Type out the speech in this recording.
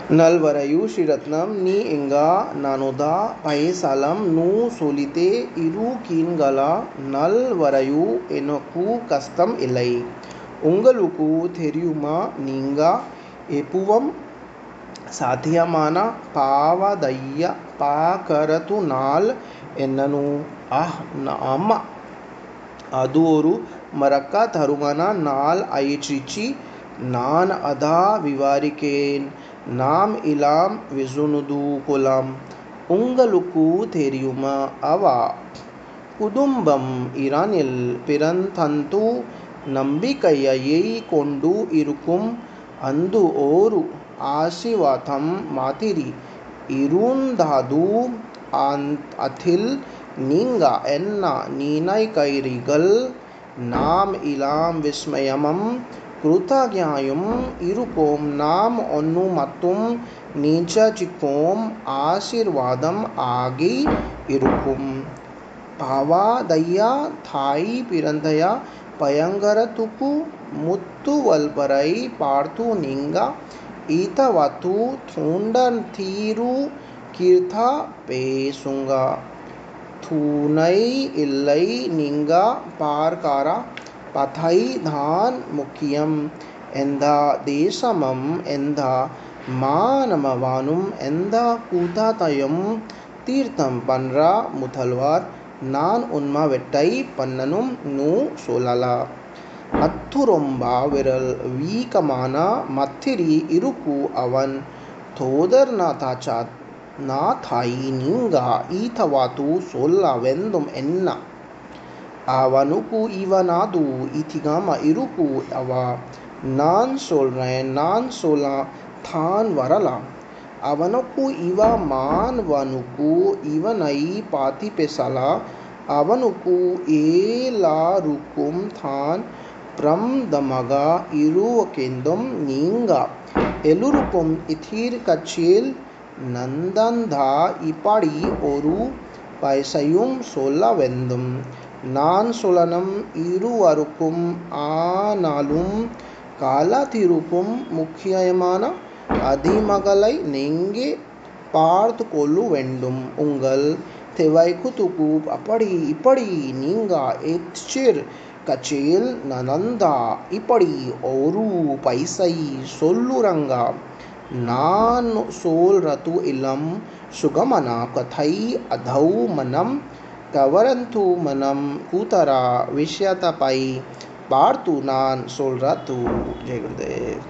నల్వరయు శ్రీరత్నం నీ ఇంగా నానుదా పైసలం ను సొలితే ఇరుకీన్గల నల్వరయు ఎనకు కష్టం ఇల్లై உங்களுக்கு தெரியுமா நீங்க எப்பவும் సాధ్యమాన పావదయ్య పాకరతు నాల్ ఎన్నను అమ్మ అదోరు మరక్క తరుమన నాల్ ఐచిచి నాన్ అదా వివారికేన్ நாம் இலாம் விசுனுது குலம் உங்களுக்கு தெரியுமா அவ குடும்பம் இரானில் பிறந்தந்து நம்பிக்கையை கொண்டு இருக்கும் అందు ఓరు ఆశీర్వాదం మాతిరి ఇరుందాదు అథిల్ నీంగ ఎన్న నీనైకైరిగల్ நாம் இலாம் விஸ்மயமம் కృతజ్ఞాయం ఇరుకోం నాం ఒన్ను మత్తుం నీచచికోం ఆశీర్వాదం ఆగి ఇరుకుం పావాదయ్య థాయి పిరందయ పయంగరతుకు ముత్తు వల్పరై పార్తు నింగ ఈతవతు థూండన్ తీరు కీర్త పేసుంగ థూనై ఇల్లై నింగ పార్కార పథై ధాన్ ముఖ్యం ఎంద దేశమం ఎంద మానమవానుం ఎంద కూతాతయం తీర్థం పన్ర ముథల్వార్ నాన్ ఉన్మ వెట్టై పన్ననుం ను సోలల అత్తురొంబ విరల్ వీకమాన మత్తిరి ఇరుకు అవన్ తోదర్ నా తాచాత్ నా థాయి నింగ ఈతవాతు సోల్ల వెందుం ఎన్న அவனுக்கு இவனாது இதிகாம இருக்கு அவ நான் சொல்றேன் நான் சொல்ல தான் வரலாம் அவனுக்கு இவ మానవనుకు ఇవనై పాతి పెసల అవనుకు ఏలారుకుం తాన్ ప్రమదమగా ఇరువకెందుం నీంగ ఎలురుకుం ఇథిర్ కచేల్ నందంధా ఇపడి ఒరు పైసయుం సొల్ల వెందుం நான் சுலனம் இருவருக்கும் ஆனாலும் காலத்திருக்கும் முக்கியமான அதிமகளை நீங்கே பார்த்து கொள்ளு வேண்டும் உங்கள் தேவைக்குத்துக்கு அப்படி இப்படி நீங்க எச்சிர் கச்சேல் நனந்தா இப்படி ஒரு பைசை சொல்லுரங்க நான் சொல்றது இளம் சுகமன கதை அதௌ மனம் కవరంతు మనం కూతర విషయతపై పాడుతూ నాన్ సోల్రతు. జై గురుదేవ్.